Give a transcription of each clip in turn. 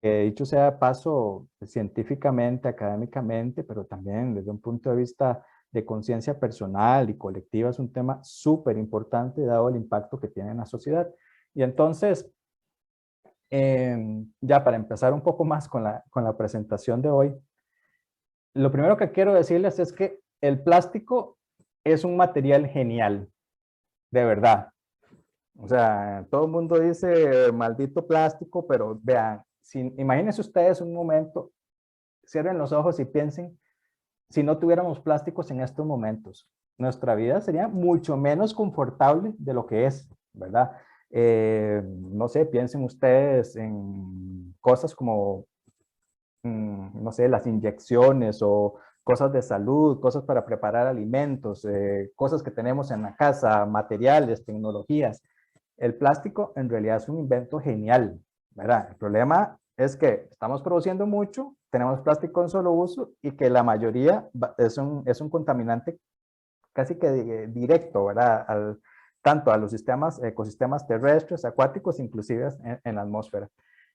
dicho sea de paso, científicamente, académicamente, pero también desde un punto de vista de conciencia personal y colectiva, es un tema súper importante dado el impacto que tiene en la sociedad. Y entonces, ya para empezar un poco más con la presentación de hoy, lo primero que quiero decirles es que el plástico es un material genial, de verdad. O sea, todo el mundo dice maldito plástico, pero vean, imagínense ustedes un momento, cierren los ojos y piensen, si no tuviéramos plásticos en estos momentos, nuestra vida sería mucho menos confortable de lo que es, ¿verdad? No sé, piensen ustedes en cosas como no sé, las inyecciones o cosas de salud, cosas para preparar alimentos, cosas que tenemos en la casa, materiales, tecnologías. El plástico en realidad es un invento genial, ¿verdad? El problema es que estamos produciendo mucho, tenemos plástico en solo uso y que la mayoría es un contaminante casi que directo, ¿verdad? Tanto a los ecosistemas terrestres, acuáticos, inclusive en la atmósfera.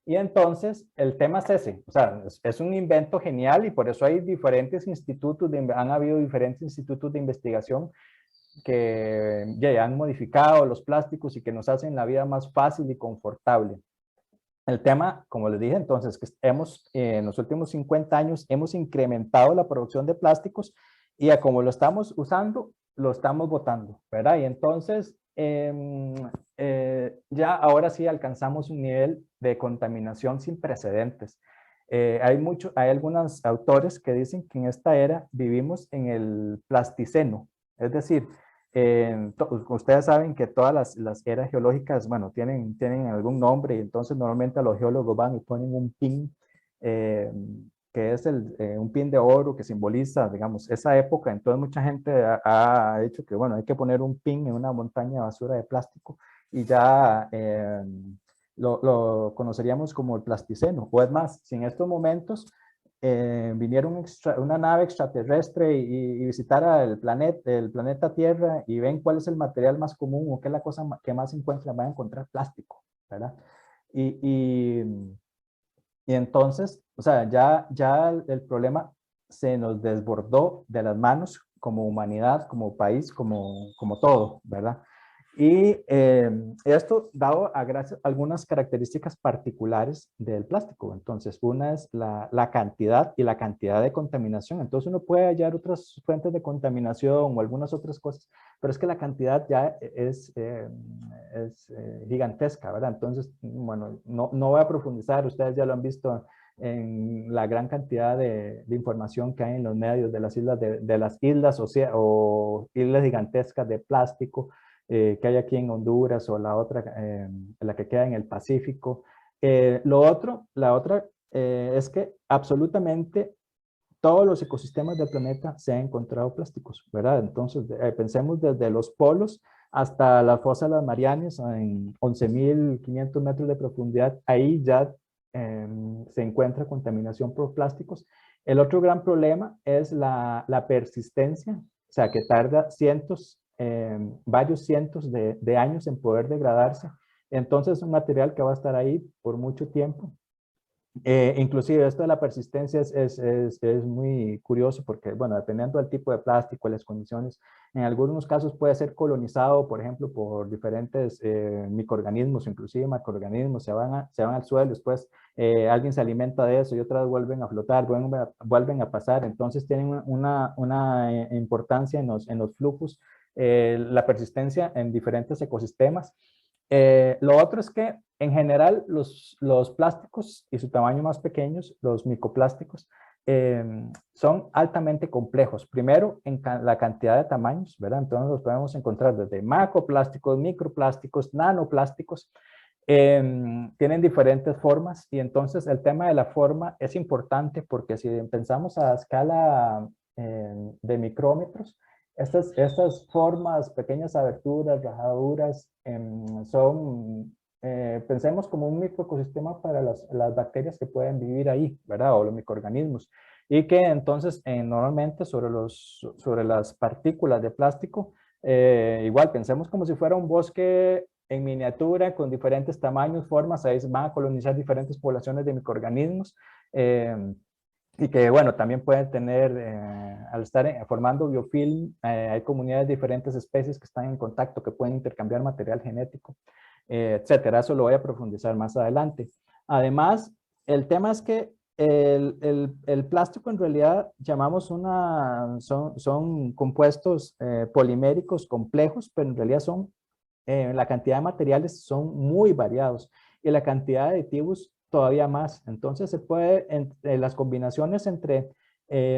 Y entonces el tema es ese, o sea, es un invento genial y por eso hay diferentes institutos, han habido diferentes institutos de investigación que ya han modificado los plásticos y que nos hacen la vida más fácil y confortable. El tema, como les dije entonces, que en los últimos 50 años hemos incrementado la producción de plásticos y a como lo estamos usando, lo estamos botando, ¿verdad? Y entonces, ya ahora sí alcanzamos un nivel de contaminación sin precedentes. Hay algunos autores que dicen que en esta era vivimos en el plasticeno, es decir, ustedes saben que todas las eras geológicas, bueno, tienen algún nombre y entonces normalmente los geólogos van y ponen un pin, eh, que es un pin de oro que simboliza, digamos, esa época. Entonces mucha gente ha dicho que, bueno, hay que poner un pin en una montaña de basura de plástico y ya lo conoceríamos como el plasticeno. O es más, si en estos momentos viniera una nave extraterrestre y visitara el planeta Tierra y ven cuál es el material más común o qué es la cosa que más se encuentra, van a encontrar plástico, ¿verdad? Y, y, y entonces, o sea, ya el problema se nos desbordó de las manos como humanidad, como país, como todo, ¿verdad? Y esto dado a gracias a algunas características particulares del plástico. Entonces, una es la cantidad y la cantidad de contaminación. Entonces, uno puede hallar otras fuentes de contaminación o algunas otras cosas, pero es que la cantidad ya es gigantesca, ¿verdad? Entonces, bueno, no voy a profundizar, ustedes ya lo han visto en la gran cantidad de información que hay en los medios de las islas, de las islas o islas gigantescas de plástico que hay aquí en Honduras o la otra, la que queda en el Pacífico. La otra es que absolutamente todos los ecosistemas del planeta se han encontrado plásticos, ¿verdad? Entonces, pensemos desde los polos hasta la fosa de las Marianas en 11.500 metros de profundidad, ahí ya se encuentra contaminación por plásticos. El otro gran problema es la persistencia, o sea, que tarda varios cientos de años en poder degradarse. Entonces, es un material que va a estar ahí por mucho tiempo. Inclusive esto de la persistencia es muy curioso porque, bueno, dependiendo del tipo de plástico, las condiciones, en algunos casos puede ser colonizado, por ejemplo, por diferentes microorganismos, inclusive macroorganismos, se van al suelo, después alguien se alimenta de eso y otras vuelven a flotar, vuelven a pasar, entonces tienen una importancia en los flujos, la persistencia en diferentes ecosistemas. Lo otro es que en general los plásticos y su tamaño más pequeños, los microplásticos, son altamente complejos. Primero, en la cantidad de tamaños, ¿verdad? Entonces los podemos encontrar desde macroplásticos, microplásticos, nanoplásticos. Tienen diferentes formas y entonces el tema de la forma es importante porque si pensamos a escala de micrómetros, estas formas, pequeñas aberturas, rajaduras, pensemos como un microecosistema para las bacterias que pueden vivir ahí, ¿verdad? O los microorganismos. Y que entonces normalmente sobre las partículas de plástico, igual pensemos como si fuera un bosque en miniatura, con diferentes tamaños, formas, ahí van a colonizar diferentes poblaciones de microorganismos, y que, bueno, también pueden tener, al estar formando biofilm, hay comunidades de diferentes especies que están en contacto, que pueden intercambiar material genético, etcétera. Eso lo voy a profundizar más adelante. Además, el tema es que el plástico en realidad llamamos son compuestos poliméricos complejos, pero en realidad la cantidad de materiales son muy variados y la cantidad de aditivos todavía más. Entonces se puede, las combinaciones entre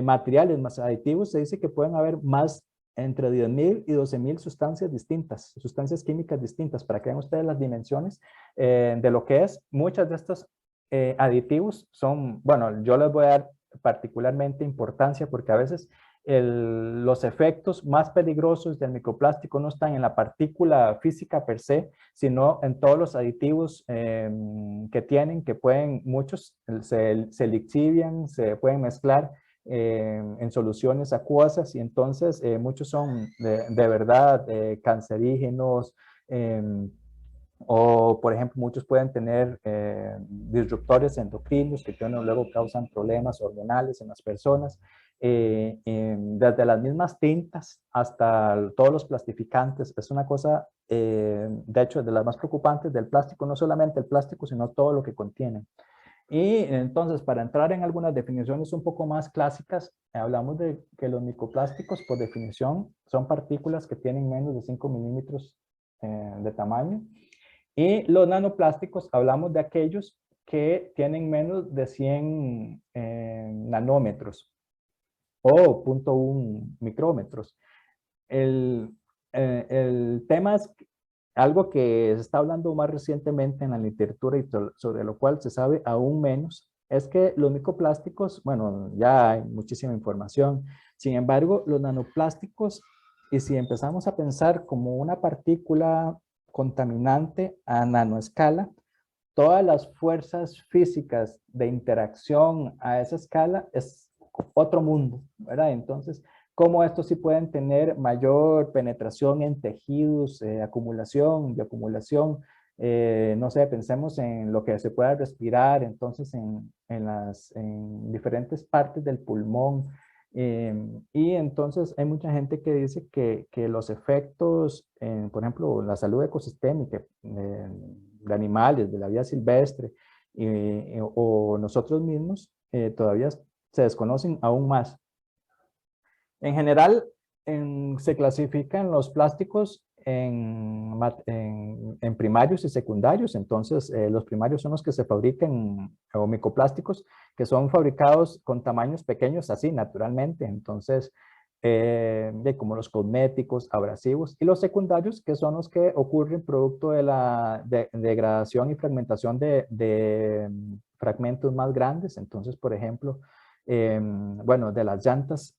materiales más aditivos, se dice que pueden haber más entre 10.000 y 12.000 sustancias distintas, sustancias químicas distintas, para que vean ustedes las dimensiones de lo que es. Muchas de estos aditivos son, bueno, yo les voy a dar particularmente importancia porque a veces los efectos más peligrosos del microplástico no están en la partícula física per se, sino en todos los aditivos que tienen, que pueden, muchos se lixivian, se pueden mezclar en soluciones acuosas, y entonces muchos son de verdad cancerígenos, o, por ejemplo, muchos pueden tener disruptores endocrinos que luego causan problemas hormonales en las personas. Desde las mismas tintas hasta todos los plastificantes. Es una cosa, de hecho, de las más preocupantes del plástico, no solamente el plástico, sino todo lo que contiene. Y entonces, para entrar en algunas definiciones un poco más clásicas, hablamos de que los microplásticos, por definición, son partículas que tienen menos de 5 milímetros de tamaño. Y los nanoplásticos, hablamos de aquellos que tienen menos de 100 nanómetros o 0.1 micrómetros. El tema es algo que se está hablando más recientemente en la literatura y sobre lo cual se sabe aún menos, es que los microplásticos, bueno, ya hay muchísima información, sin embargo, los nanoplásticos, y si empezamos a pensar como una partícula contaminante a nanoescala, todas las fuerzas físicas de interacción a esa escala es otro mundo, ¿verdad? Entonces, cómo estos sí pueden tener mayor penetración en tejidos, acumulación, bioacumulación, no sé, pensemos en lo que se pueda respirar, entonces en diferentes partes del pulmón, y entonces hay mucha gente que dice que los efectos, por ejemplo, la salud ecosistémica de animales, de la vida silvestre, o nosotros mismos, todavía se desconocen aún más. En general, se clasifican los plásticos en primarios y secundarios. Entonces, los primarios son los que se fabrican, o microplásticos, que son fabricados con tamaños pequeños, así, naturalmente. Entonces, como los cosméticos, abrasivos, y los secundarios, que son los que ocurren producto de la degradación y fragmentación de fragmentos más grandes. Entonces, por ejemplo, bueno, de las llantas,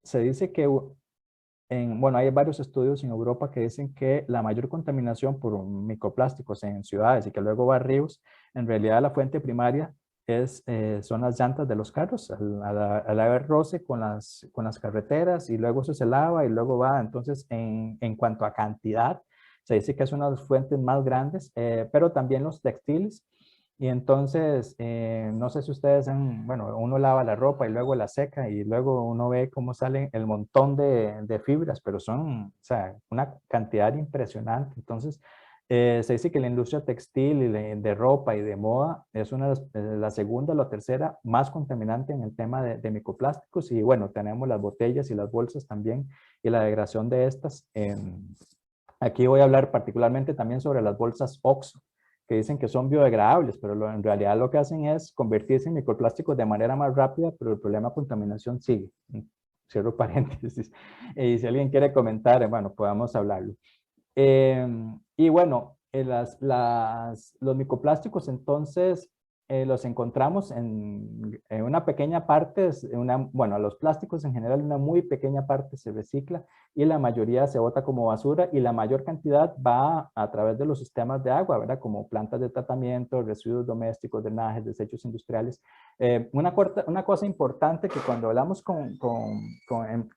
se dice que, bueno, hay varios estudios en Europa que dicen que la mayor contaminación por microplásticos en ciudades y que luego va a ríos, en realidad la fuente primaria son las llantas de los carros, al haber roce con las carreteras, y luego eso se lava y luego va. Entonces, en cuanto a cantidad, se dice que es una de las fuentes más grandes, pero también los textiles. Y entonces, no sé si ustedes bueno, uno lava la ropa y luego la seca y luego uno ve cómo salen el montón de fibras, pero son, o sea, una cantidad impresionante. Entonces, se dice que la industria textil y de ropa y de moda es la segunda o la tercera más contaminante en el tema de microplásticos. Y bueno, tenemos las botellas y las bolsas también, y la degradación de estas. Aquí voy a hablar particularmente también sobre las bolsas OXXO, que dicen que son biodegradables, pero en realidad lo que hacen es convertirse en microplásticos de manera más rápida, pero el problema de contaminación sigue. Cierro paréntesis. Y si alguien quiere comentar, bueno, podamos hablarlo. Y bueno, los microplásticos entonces los encontramos en una pequeña parte, bueno, los plásticos en general, una muy pequeña parte se recicla y la mayoría se bota como basura, y la mayor cantidad va a través de los sistemas de agua, ¿verdad? Como plantas de tratamiento, residuos domésticos, drenajes, desechos industriales. Una cosa importante, que cuando hablamos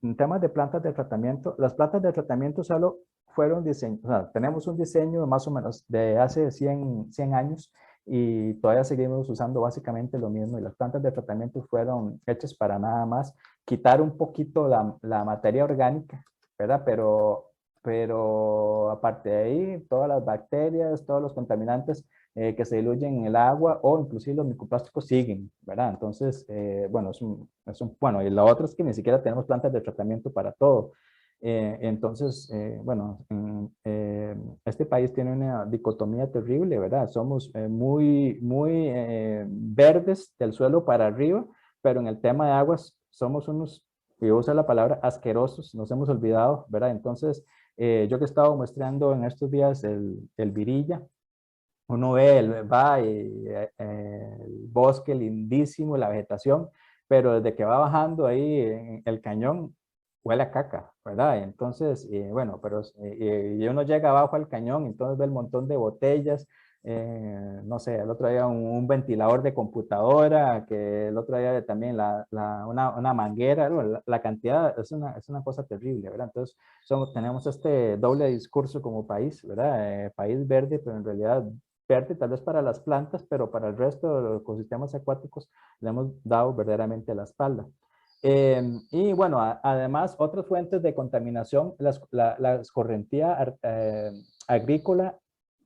en temas de plantas de tratamiento, las plantas de tratamiento solo fueron diseños, o sea, tenemos un diseño más o menos de hace 100 años y todavía seguimos usando básicamente lo mismo y las plantas de tratamiento fueron hechas para nada más quitar un poquito la materia orgánica, ¿verdad? Pero aparte de ahí, todas las bacterias, todos los contaminantes que se diluyen en el agua o inclusive los microplásticos siguen, ¿verdad? Entonces, bueno, bueno, y la otra es que ni siquiera tenemos plantas de tratamiento para todo. Entonces, bueno, este país tiene una dicotomía terrible, ¿verdad? Somos muy verdes del suelo para arriba, pero en el tema de aguas somos unos, y yo uso la palabra asquerosos, nos hemos olvidado, ¿verdad? Entonces, yo que he estado muestreando en estos días el Virilla, uno ve, va y, el bosque lindísimo, la vegetación, pero desde que va bajando ahí en el cañón, huele a caca, ¿verdad? Entonces, bueno, pero y uno llega abajo al cañón, entonces ve el montón de botellas, no sé, el otro día un ventilador de computadora, que el otro día también una manguera, la cantidad es una cosa terrible, ¿verdad? Entonces, tenemos este doble discurso como país, ¿verdad? País verde, pero en realidad verde tal vez para las plantas, pero para el resto de los ecosistemas acuáticos le hemos dado verdaderamente la espalda. Y bueno, además, otras fuentes de contaminación, la escorrentía agrícola,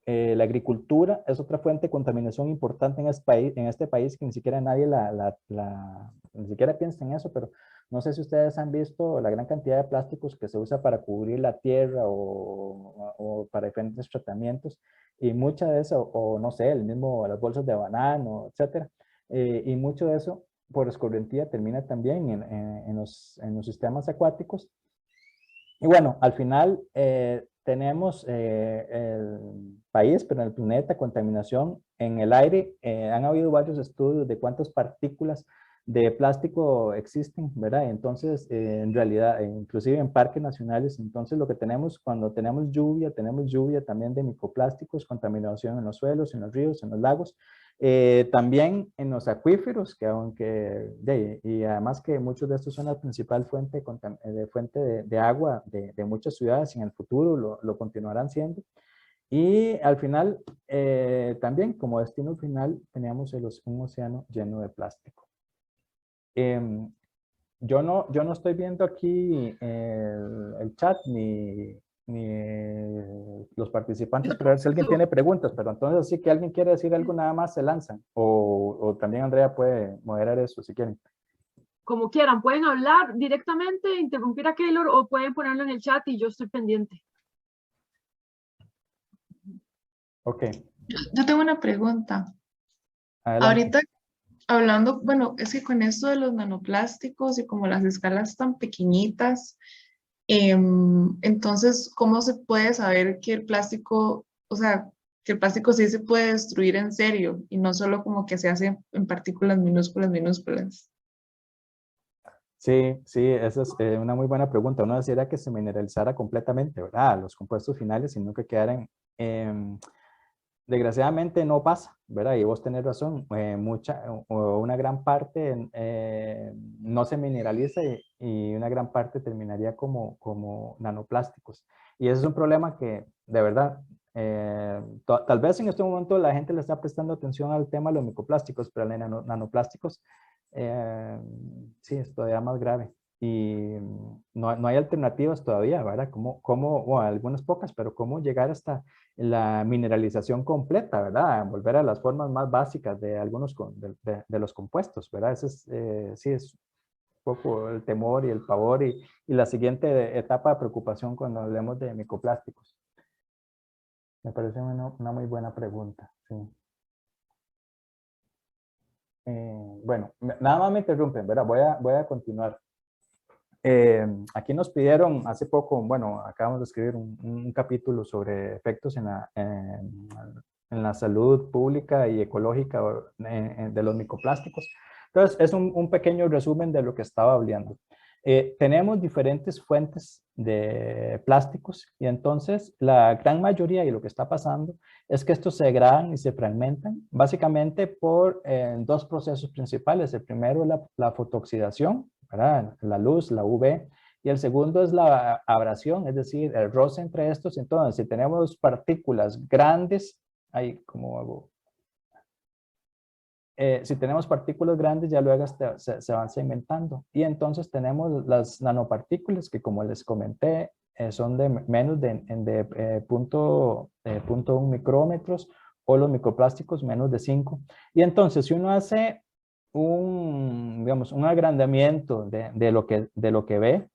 la agricultura es otra fuente de contaminación importante en este país que ni siquiera nadie ni siquiera piensa en eso, pero no sé si ustedes han visto la gran cantidad de plásticos que se usa para cubrir la tierra o para diferentes tratamientos y mucha de eso, o no sé, el mismo, las bolsas de banano, etcétera, y mucho de eso por escorrentía termina también en los sistemas acuáticos. Y bueno, al final tenemos el país, pero en el planeta, contaminación en el aire. Han habido varios estudios de cuántas partículas de plástico existen, ¿verdad? Entonces, en realidad, inclusive en parques nacionales, entonces lo que tenemos cuando tenemos lluvia también de microplásticos, contaminación en los suelos, en los ríos, en los lagos, también en los acuíferos, que aunque, y además que muchos de estos son la principal fuente de agua de muchas ciudades y en el futuro lo continuarán siendo. Y al final, también como destino final, teníamos un océano lleno de plástico. Em, yo no estoy viendo aquí el chat ni los participantes para ver si alguien tiene preguntas, pero entonces sí que alguien quiere decir algo, nada más se lanzan. O también Andrea puede moderar eso si quieren. Como quieran, pueden hablar directamente, interrumpir a Keylor o pueden ponerlo en el chat y yo estoy pendiente. Ok. Yo tengo una pregunta. Adelante. Ahorita hablando, bueno, es que con esto de los nanoplásticos y como las escalas tan pequeñitas, entonces, ¿cómo se puede saber que el plástico, o sea, que el plástico sí se puede destruir en serio y no solo como que se hace en partículas minúsculas? Sí, sí, esa es una muy buena pregunta. Uno decía que se mineralizara completamente, ¿verdad? Los compuestos finales, sino que quedaran... desgraciadamente no pasa, ¿verdad? Y vos tenés razón, una gran parte no se mineraliza y una gran parte terminaría como nanoplásticos. Y ese es un problema que, de verdad, tal vez en este momento la gente le está prestando atención al tema de los microplásticos, pero los nanoplásticos sí es todavía más grave. Y no hay alternativas todavía, ¿verdad? Bueno, algunas pocas, pero cómo llegar hasta la mineralización completa, ¿verdad? Volver a las formas más básicas de algunos de los compuestos, ¿verdad? Ese sí es un poco el temor y el pavor y la siguiente etapa de preocupación cuando hablemos de microplásticos. Me parece una muy buena pregunta, sí. Bueno, nada más me interrumpen, ¿verdad? Voy a continuar. Aquí nos pidieron hace poco, bueno, acabamos de escribir un capítulo sobre efectos en la salud pública y ecológica de los microplásticos. Entonces, es un pequeño resumen de lo que estaba hablando. Tenemos diferentes fuentes de plásticos y entonces la gran mayoría y lo que está pasando es que estos se degradan y se fragmentan básicamente por dos procesos principales. El primero es la fotooxidación, ¿verdad? La luz, la UV, Y el segundo es la abrasión, es decir, el roce entre estos. Entonces, si tenemos partículas grandes, ahí como hago, si tenemos partículas grandes, ya luego se van segmentando. Y entonces tenemos las nanopartículas que, como les comenté, son de menos de punto 1 micrómetros, o los microplásticos menos de 5. Y entonces, si uno hace digamos, un agrandamiento de lo que ve,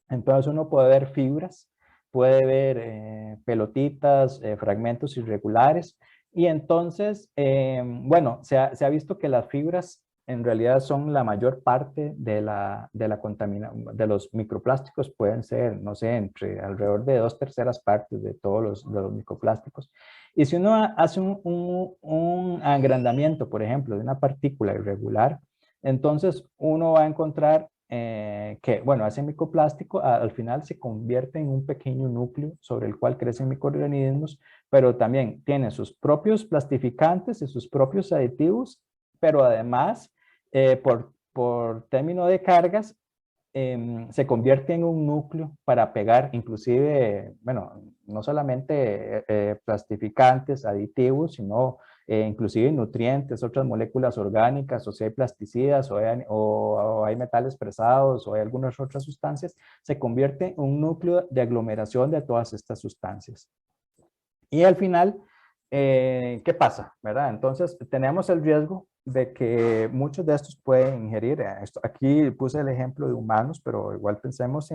entonces uno puede ver fibras, puede ver pelotitas, fragmentos irregulares. Y entonces, bueno, se ha visto que las fibras en realidad son la mayor parte de la contaminación, de los microplásticos. Pueden ser, no sé, entre alrededor de 2/3 partes de todos los microplásticos. Y si uno hace un agrandamiento, por ejemplo, de una partícula irregular, entonces uno va a encontrar que, bueno, ese microplástico al final se convierte en un pequeño núcleo sobre el cual crecen microorganismos, pero también tiene sus propios plastificantes y sus propios aditivos, pero además, por término de cargas, se convierte en un núcleo para pegar, inclusive, bueno, no solamente plastificantes, aditivos, sino inclusive nutrientes, otras moléculas orgánicas, o si hay plasticidas, o hay metales pesados, o hay algunas otras sustancias, se convierte en un núcleo de aglomeración de todas estas sustancias. Y al final, ¿qué pasa? ¿Verdad? Entonces, tenemos el riesgo de que muchos de estos pueden ingerir. Aquí puse el ejemplo de humanos, pero igual pensemos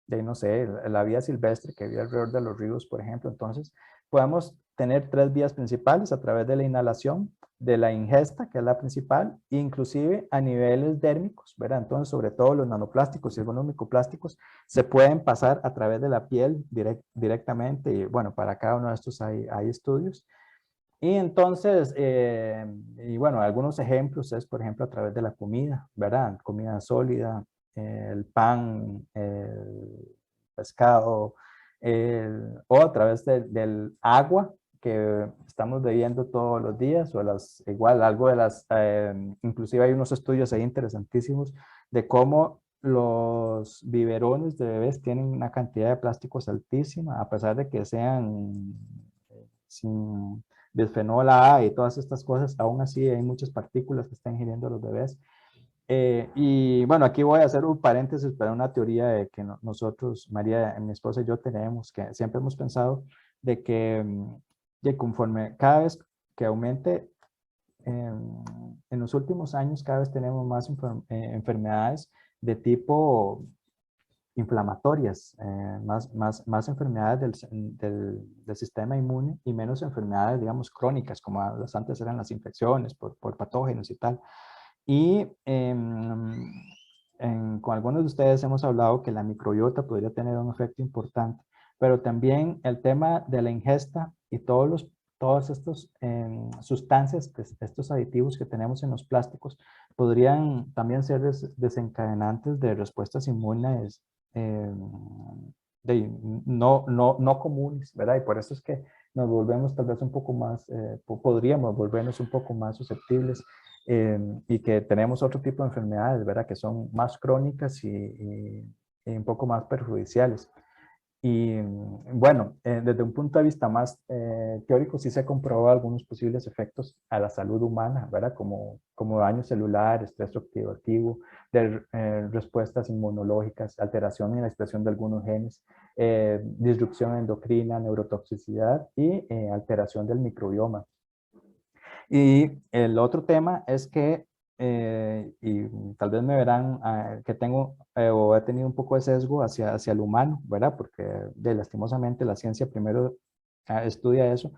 no sé, la vía silvestre que vive alrededor de los ríos, por ejemplo. Entonces, podemos tener 3 vías principales a través de la inhalación, de la ingesta, que es la principal, inclusive a niveles dérmicos, ¿verdad? Entonces, sobre todo los nanoplásticos y algunos microplásticos se pueden pasar a través de la piel directamente, y bueno, para cada uno de estos hay estudios. Y entonces, y bueno, algunos ejemplos es, por ejemplo, a través de la comida, ¿verdad? Comida sólida, el pan, el pescado, o a través del agua que estamos bebiendo todos los días, o igual algo de inclusive hay unos estudios ahí interesantísimos de cómo los biberones de bebés tienen una cantidad de plásticos altísima, a pesar de que sean sin bisfenol A y todas estas cosas, aún así hay muchas partículas que están ingiriendo los bebés. Y bueno, aquí voy a hacer un paréntesis para una teoría de que nosotros, María, mi esposa y yo tenemos, que siempre hemos pensado de que conforme cada vez que aumente, en los últimos años cada vez tenemos más enfermedades de tipo inflamatorias, más enfermedades del sistema inmune y menos enfermedades, digamos, crónicas, como las antes eran las infecciones por patógenos y tal. Y con algunos de ustedes hemos hablado que la microbiota podría tener un efecto importante, pero también el tema de la ingesta y todas estas sustancias, estos aditivos que tenemos en los plásticos, podrían también ser desencadenantes de respuestas inmunes no comunes, ¿verdad? Y por eso es que nos volvemos tal vez un poco más, podríamos volvernos un poco más susceptibles, y que tenemos otro tipo de enfermedades, ¿verdad? Que son más crónicas y un poco más perjudiciales. Y bueno, desde un punto de vista más teórico, sí se ha comprobado algunos posibles efectos a la salud humana, ¿verdad? Como daño celular, estrés oxidativo, respuestas inmunológicas, alteración en la expresión de algunos genes, disrupción endocrina, neurotoxicidad y alteración del microbioma. Y el otro tema es que, y tal vez me verán que tengo o he tenido un poco de sesgo hacia el humano, ¿verdad? Porque lastimosamente la ciencia primero estudia eso,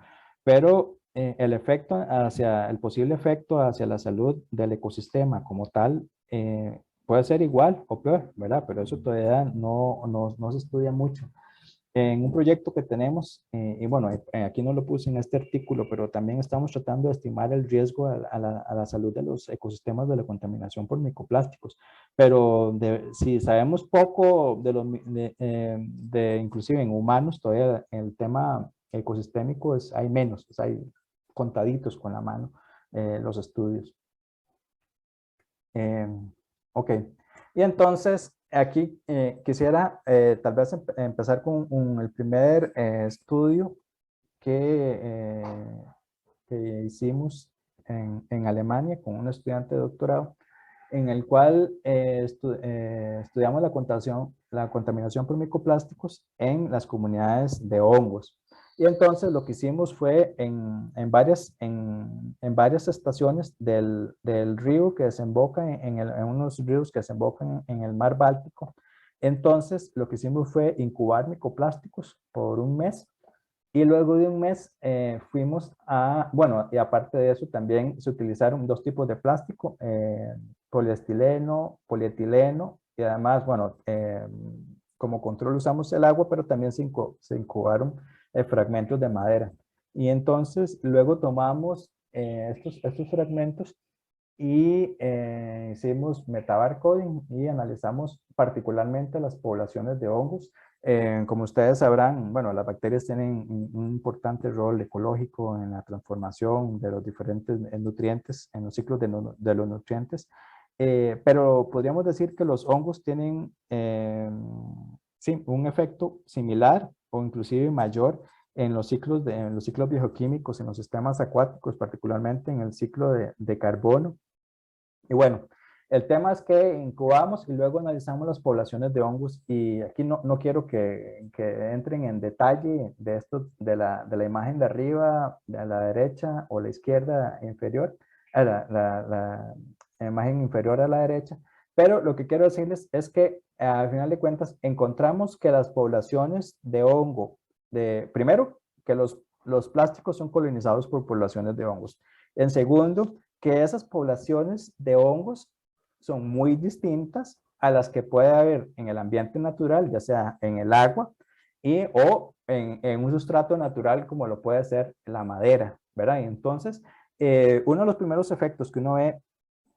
pero el posible efecto hacia la salud del ecosistema como tal puede ser igual o peor, ¿verdad? Pero eso todavía no se estudia mucho. En un proyecto que tenemos, y bueno, aquí no lo puse en este artículo, pero también estamos tratando de estimar el riesgo a la salud de los ecosistemas de la contaminación por microplásticos. Pero si sabemos poco inclusive en humanos, todavía el tema ecosistémico hay menos, hay contaditos con la mano los estudios. Ok. Y entonces, aquí quisiera tal vez empezar con el primer estudio que hicimos en Alemania con un estudiante de doctorado, en el cual estudiamos la contaminación por microplásticos en las comunidades de hongos. Y entonces lo que hicimos fue en varias estaciones del río que desemboca en unos ríos que desembocan en el mar Báltico. Entonces lo que hicimos fue incubar microplásticos por un mes. Y luego de un mes fuimos bueno, y aparte de eso también se utilizaron dos tipos de plástico, poliestileno, polietileno, y además, bueno, como control usamos el agua, pero también se incubaron fragmentos de madera. Y entonces luego tomamos estos fragmentos y hicimos metabarcoding y analizamos particularmente las poblaciones de hongos. Como ustedes sabrán, bueno, las bacterias tienen un importante rol ecológico en la transformación de los diferentes nutrientes, en los ciclos de los nutrientes, pero podríamos decir que los hongos tienen sí, un efecto similar o inclusive mayor en los ciclos bioquímicos, en los sistemas acuáticos, particularmente en el ciclo de carbono. Y bueno, el tema es que incubamos y luego analizamos las poblaciones de hongos, y aquí no quiero que entren en detalle de esto, de la imagen de arriba, de la derecha o la izquierda inferior, la imagen inferior a la derecha, pero lo que quiero decirles es que al final de cuentas encontramos que las poblaciones de hongo, primero, que los plásticos son colonizados por poblaciones de hongos. En segundo, que esas poblaciones de hongos son muy distintas a las que puede haber en el ambiente natural, ya sea en el agua o en un sustrato natural como lo puede ser la madera, ¿verdad? Y entonces, uno de los primeros efectos que uno ve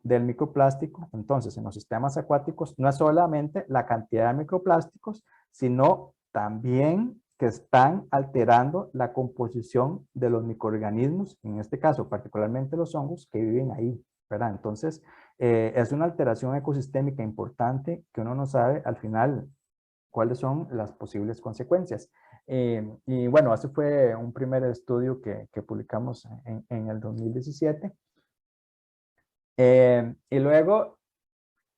del microplástico, entonces, en los sistemas acuáticos, no es solamente la cantidad de microplásticos, sino también que están alterando la composición de los microorganismos, en este caso particularmente los hongos que viven ahí, ¿verdad? Entonces, es una alteración ecosistémica importante que uno no sabe al final cuáles son las posibles consecuencias. Y bueno, ese fue un primer estudio que publicamos en el 2017. Y luego,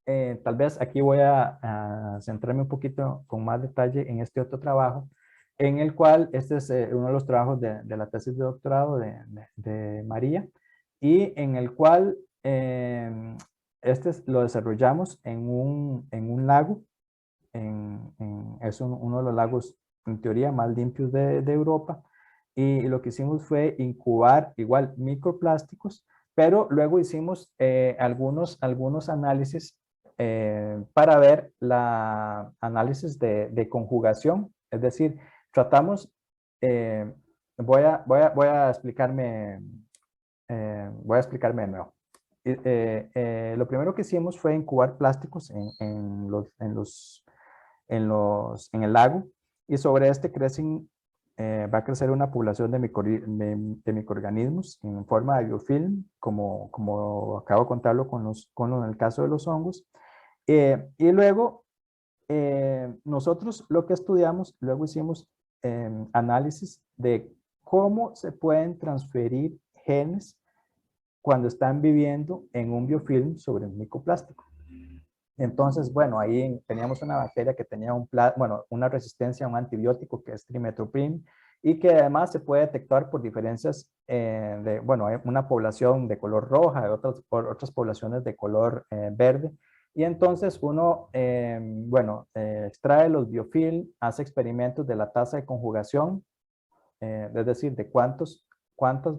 tal vez aquí voy a centrarme un poquito con más detalle en este otro trabajo, en el cual este es uno de los trabajos de la tesis de doctorado de María, y en el cual lo desarrollamos en un lago, es uno de los lagos en teoría más limpios de Europa, y lo que hicimos fue incubar igual microplásticos, pero luego hicimos algunos análisis para ver análisis de conjugación, es decir, tratamos, voy a explicarme de nuevo. Lo primero que hicimos fue incubar plásticos en el lago, y sobre este va a crecer una población de microorganismos en forma de biofilm, como acabo de contarlo en el caso de los hongos. Y luego, nosotros lo que estudiamos, luego hicimos análisis de cómo se pueden transferir genes cuando están viviendo en un biofilm sobre un microplástico. Entonces, bueno, ahí teníamos una bacteria que tenía una resistencia a un antibiótico que es trimethoprim, y que además se puede detectar por diferencias hay una población de color roja, otras poblaciones de color verde. Y entonces uno, extrae los biofilm, hace experimentos de la tasa de conjugación, es decir, de cuántas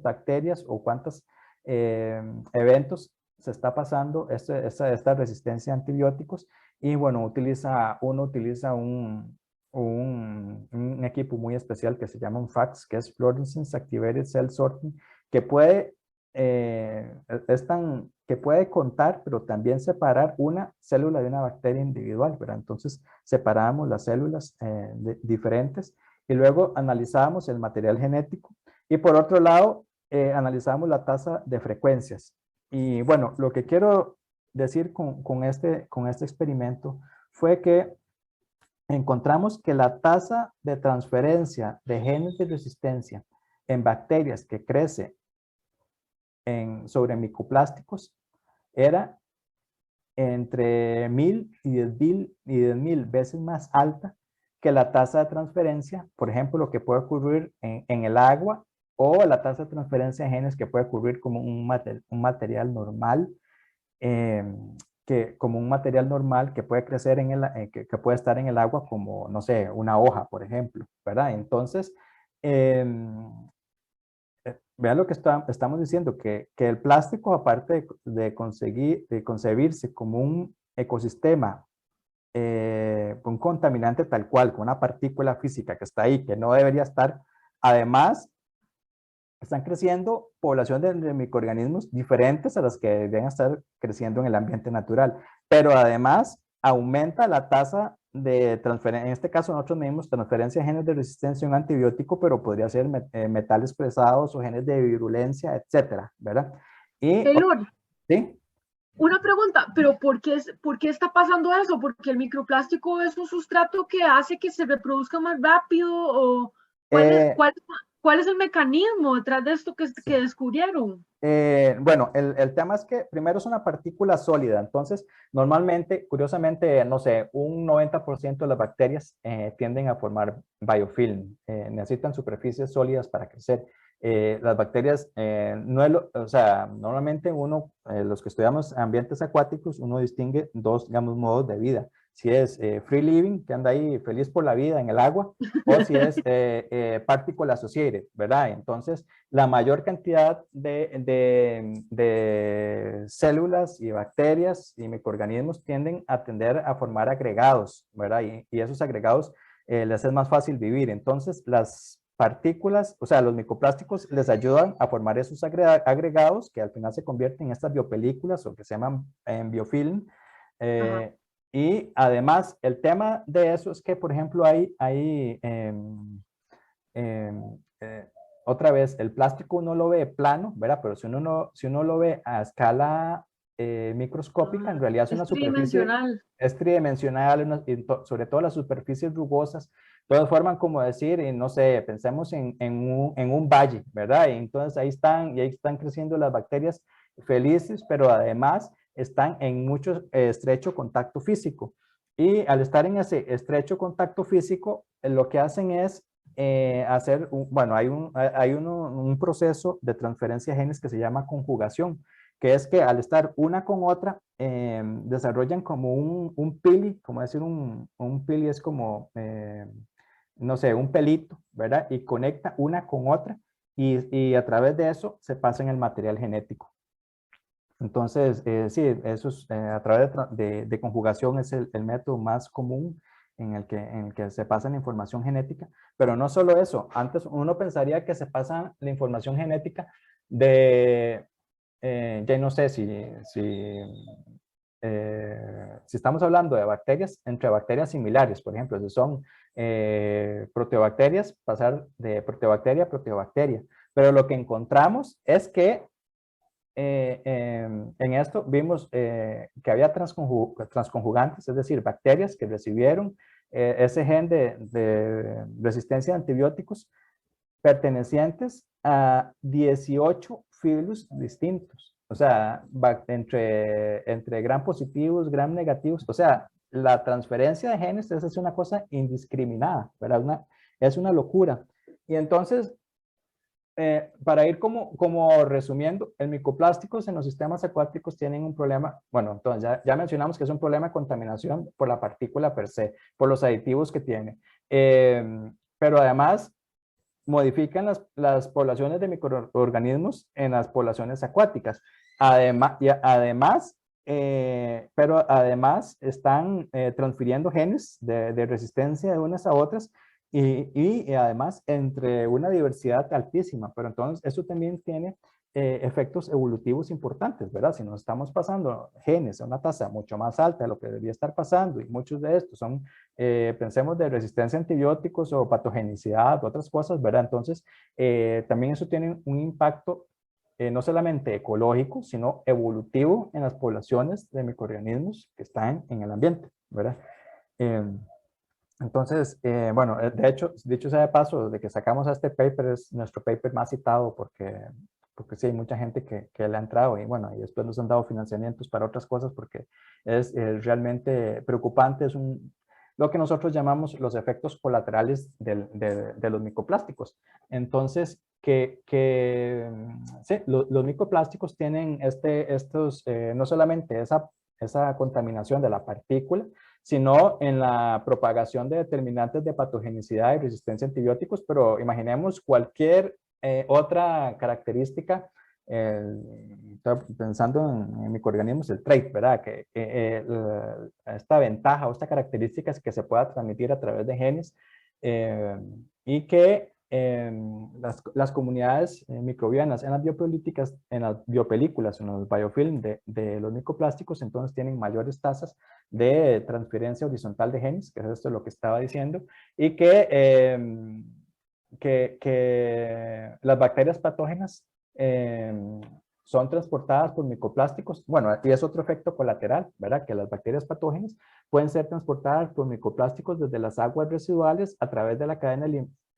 bacterias o cuántos eventos se está pasando esta resistencia a antibióticos. Y bueno, uno utiliza un equipo muy especial que se llama un FACS, que es Fluorescence Activated Cell Sorting, que puede contar, pero también separar una célula de una bacteria individual, ¿verdad? Entonces separamos las células diferentes, y luego analizamos el material genético, y por otro lado analizamos la tasa de frecuencias. Y bueno, lo que quiero decir con este experimento fue que encontramos que la tasa de transferencia de genes de resistencia en bacterias que crece sobre micoplásticos era entre 1000 y 10.000 veces más alta que la tasa de transferencia, por ejemplo, lo que puede ocurrir en el agua, o la tasa de transferencia de genes que puede ocurrir como un material normal, como un material normal que puede crecer que puede estar en el agua, como, no sé, una hoja, por ejemplo, ¿verdad? Entonces, vean lo que estamos diciendo, que el plástico, aparte de concebirse como un ecosistema, un contaminante tal cual, con una partícula física que está ahí, que no debería estar, además, están creciendo poblaciones de microorganismos diferentes a las que deben estar creciendo en el ambiente natural, pero además aumenta la tasa de transferencia. En este caso nosotros medimos transferencia de genes de resistencia a un antibiótico, pero podría ser metales pesados o genes de virulencia, etcétera, ¿verdad? Y, Taylor, ¿sí? una pregunta, pero por qué está pasando eso? ¿Porque el microplástico es un sustrato que hace que se reproduzca más rápido? ¿O cuál es el mecanismo detrás de esto que descubrieron? Bueno, el tema es que primero es una partícula sólida, entonces normalmente, curiosamente, no sé, un 90% de las bacterias tienden a formar biofilm, necesitan superficies sólidas para crecer. Las bacterias, o sea, normalmente los que estudiamos ambientes acuáticos, uno distingue dos, digamos, modos de vida. Si es free living, que anda ahí feliz por la vida en el agua, o si es particle associated, ¿verdad? Entonces, la mayor cantidad de células y bacterias y microorganismos tienden a tender a formar agregados, ¿verdad? Y esos agregados les es más fácil vivir. Entonces, las partículas, o sea, los microplásticos les ayudan a formar esos agregados que al final se convierten en estas biopelículas o que se llaman biofilm. Y además, el tema de eso es que, por ejemplo, otra vez, el plástico uno lo ve plano, ¿verdad? Pero si uno lo ve a escala microscópica, en realidad es una superficie, es tridimensional, sobre todo las superficies rugosas, todas forman como decir, no sé, pensemos en un valle, ¿verdad? Y entonces ahí están creciendo las bacterias felices, pero además están en mucho estrecho contacto físico. Y al estar en ese estrecho contacto físico, lo que hacen es bueno, hay un proceso de transferencia de genes que se llama conjugación, que es que al estar una con otra, desarrollan como un pili, como decir un pili es como, no sé, un pelito, ¿verdad? Y conecta una con otra y a través de eso se pasa en el material genético. Entonces, sí, eso es, a través de conjugación es el método más común en el que se pasa la información genética, pero no solo eso, antes uno pensaría que se pasa la información genética ya no sé si estamos hablando de bacterias, entre bacterias similares, por ejemplo, si son proteobacterias, pasar de proteobacteria a proteobacteria, pero lo que encontramos es que en esto vimos que había transconjugantes, es decir, bacterias que recibieron ese gen de resistencia a antibióticos pertenecientes a 18 filos distintos. O sea, entre gram positivos, gram negativos. O sea, la transferencia de genes es una cosa indiscriminada, ¿verdad? Es una locura. Y entonces, para ir como resumiendo, el microplásticos en los sistemas acuáticos tienen un problema, bueno, entonces ya mencionamos que es un problema de contaminación por la partícula per se, por los aditivos que tiene, pero además modifican las poblaciones de microorganismos en las poblaciones acuáticas. Pero además están transfiriendo genes de resistencia de unas a otras y además entre una diversidad altísima, pero entonces eso también tiene efectos evolutivos importantes, ¿verdad? Si nos estamos pasando genes a una tasa mucho más alta de lo que debería estar pasando, y muchos de estos son, pensemos de resistencia a antibióticos o patogenicidad, otras cosas, ¿verdad? Entonces, también eso tiene un impacto no solamente ecológico, sino evolutivo en las poblaciones de microorganismos que están en el ambiente, ¿verdad? Entonces, bueno, de hecho, dicho sea de paso, desde que sacamos este paper, es nuestro paper más citado porque sí, hay mucha gente que le ha entrado y bueno, y después nos han dado financiamientos para otras cosas porque es realmente preocupante, es lo que nosotros llamamos los efectos colaterales de los microplásticos. Entonces, sí, los microplásticos tienen no solamente esa contaminación de la partícula, sino en la propagación de determinantes de patogenicidad y resistencia a antibióticos, pero imaginemos cualquier otra característica, pensando en microorganismos, el trait, ¿verdad? Esta ventaja o esta característica es que se pueda transmitir a través de genes y que las comunidades microbianas en las biopolíticas, en las biopelículas, en los biofilm de los microplásticos, entonces tienen mayores tasas de transferencia horizontal de genes, que es esto lo que estaba diciendo, y que las bacterias patógenas son transportadas por microplásticos. Bueno, y es otro efecto colateral, ¿verdad? Que las bacterias patógenas pueden ser transportadas por microplásticos desde las aguas residuales a través de la cadena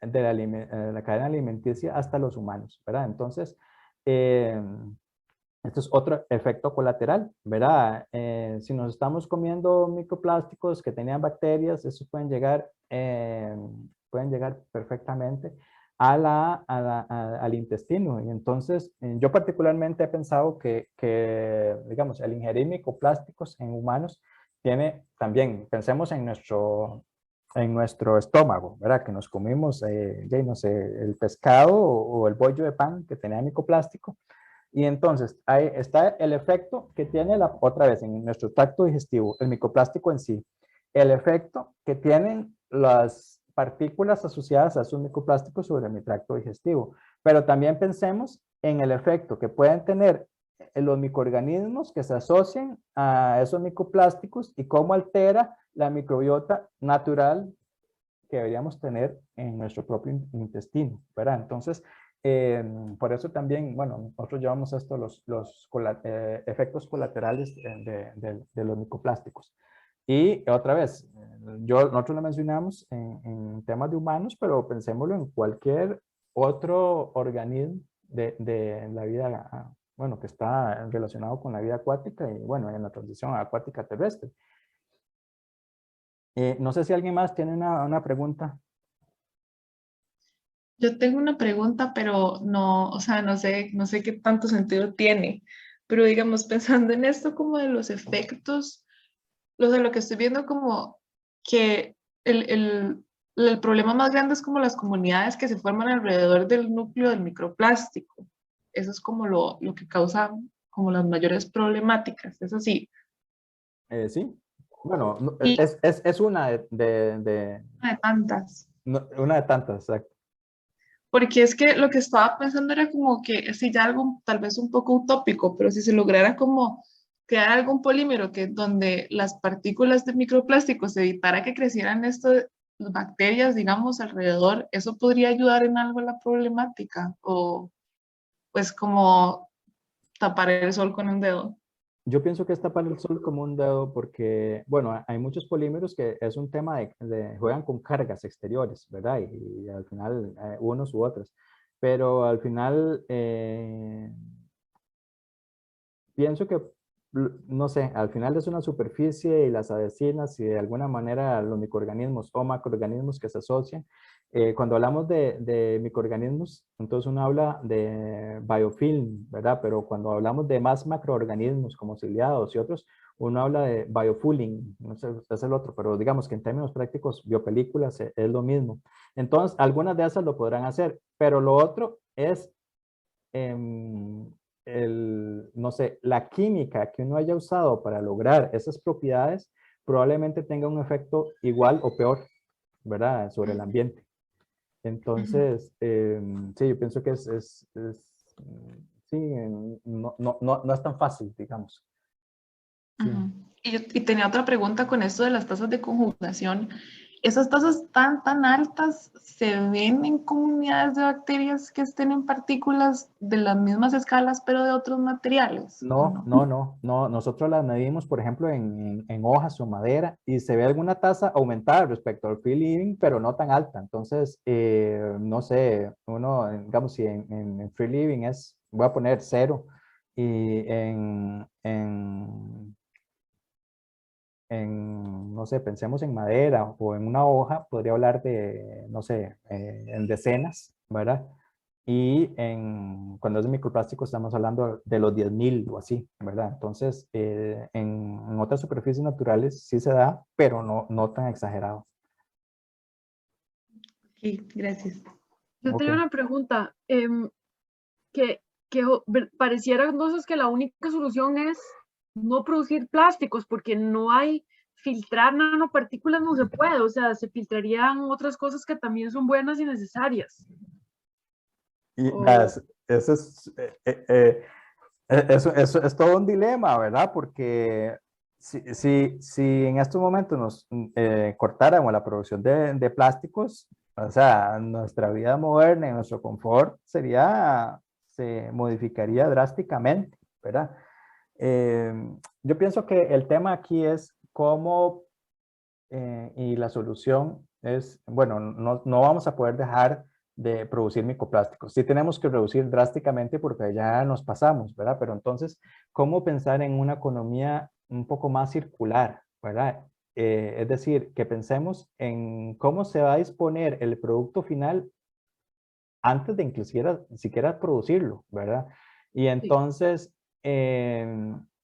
la cadena alimenticia hasta los humanos, ¿verdad? Entonces, esto es otro efecto colateral, ¿verdad? Si nos estamos comiendo microplásticos que tenían bacterias, esos pueden llegar perfectamente al intestino. Y entonces, yo particularmente he pensado digamos, el ingerir microplásticos en humanos tiene también, pensemos en nuestro estómago, ¿verdad? Que nos comimos, ya no sé, el pescado o el bollo de pan que tenía microplástico. Y entonces, ahí está el efecto que tiene otra vez en nuestro tracto digestivo, el microplástico en sí, el efecto que tienen las partículas asociadas a esos microplásticos sobre mi tracto digestivo. Pero también pensemos en el efecto que pueden tener los microorganismos que se asocian a esos microplásticos y cómo altera la microbiota natural que deberíamos tener en nuestro propio intestino, ¿verdad? Entonces, por eso también, bueno, nosotros llevamos esto, los efectos colaterales de los microplásticos. Y otra vez, nosotros lo mencionamos en temas de humanos, pero pensémoslo en cualquier otro organismo de la vida, bueno, que está relacionado con la vida acuática y, bueno, en la transición acuática terrestre. No sé si alguien más tiene una pregunta. Yo tengo una pregunta, pero no, o sea, no sé qué tanto sentido tiene. Pero digamos, pensando en esto como de los efectos, lo que estoy viendo como que el problema más grande es como las comunidades que se forman alrededor del núcleo del microplástico. Eso es como lo que causa como las mayores problemáticas, es así. Sí, bueno, Y es una de tantas. una de tantas, exacto. Porque es que lo que estaba pensando era como que si ya algo tal vez un poco utópico, pero si se lograra como crear algún polímero que donde las partículas de microplásticos se evitara que crecieran estas bacterias, digamos, alrededor, eso podría ayudar en algo a la problemática o pues como tapar el sol con un dedo. Yo pienso que es tapar el sol como un dedo porque, bueno, hay muchos polímeros que es un tema juegan con cargas exteriores, ¿verdad? Y al final, unos u otros. Pero al final, pienso que, no sé, al final es una superficie y las adhesinas y de alguna manera los microorganismos o macroorganismos que se asocian. Cuando hablamos de microorganismos, entonces uno habla de biofilm, ¿verdad? Pero cuando hablamos de más macroorganismos como ciliados y otros, uno habla de biofouling, no sé, es el otro, pero digamos que en términos prácticos, biopelículas es lo mismo. Entonces, algunas de esas lo podrán hacer, pero lo otro es no sé, la química que uno haya usado para lograr esas propiedades probablemente tenga un efecto igual o peor, ¿verdad? Sobre el ambiente. Entonces, sí, yo pienso que sí, no es tan fácil, digamos. Sí. Y tenía otra pregunta con esto de las tasas de conjugación. ¿esas tasas tan altas se ven en comunidades de bacterias que estén en partículas de las mismas escalas, pero de otros materiales? ¿O No, no? no, no, no. Nosotros las medimos, por ejemplo, en hojas o madera y se ve alguna tasa aumentada respecto al free living, pero no tan alta. Entonces, no sé, uno, digamos, si en free living es, voy a poner 0 y no sé, pensemos en madera o en una hoja, podría hablar de, no sé, en decenas, ¿verdad? Y cuando es microplástico estamos hablando de los 10.000 o así, ¿verdad? Entonces, en otras superficies naturales sí se da, pero no tan exagerado. Ok, gracias. Yo Ok. tenía una pregunta, que, pareciera entonces que la única solución es no producir plásticos, porque no hay, filtrar nanopartículas no se puede, o sea, se filtrarían otras cosas que también son buenas y necesarias. Y O, eso eso es todo un dilema, ¿verdad? Porque si en estos momentos nos cortáramos la producción de plásticos, o sea, nuestra vida moderna y nuestro confort se modificaría drásticamente, ¿verdad? Eh, yo pienso que el tema aquí es cómo, y la solución es, bueno, no vamos a poder dejar de producir microplásticos. Sí tenemos que reducir drásticamente porque ya nos pasamos, ¿verdad? Pero entonces, ¿cómo pensar en una economía un poco más circular, ¿verdad? Es decir, que pensemos en cómo se va a disponer el producto final antes de inclusive siquiera producirlo, ¿verdad? Y sí. entonces,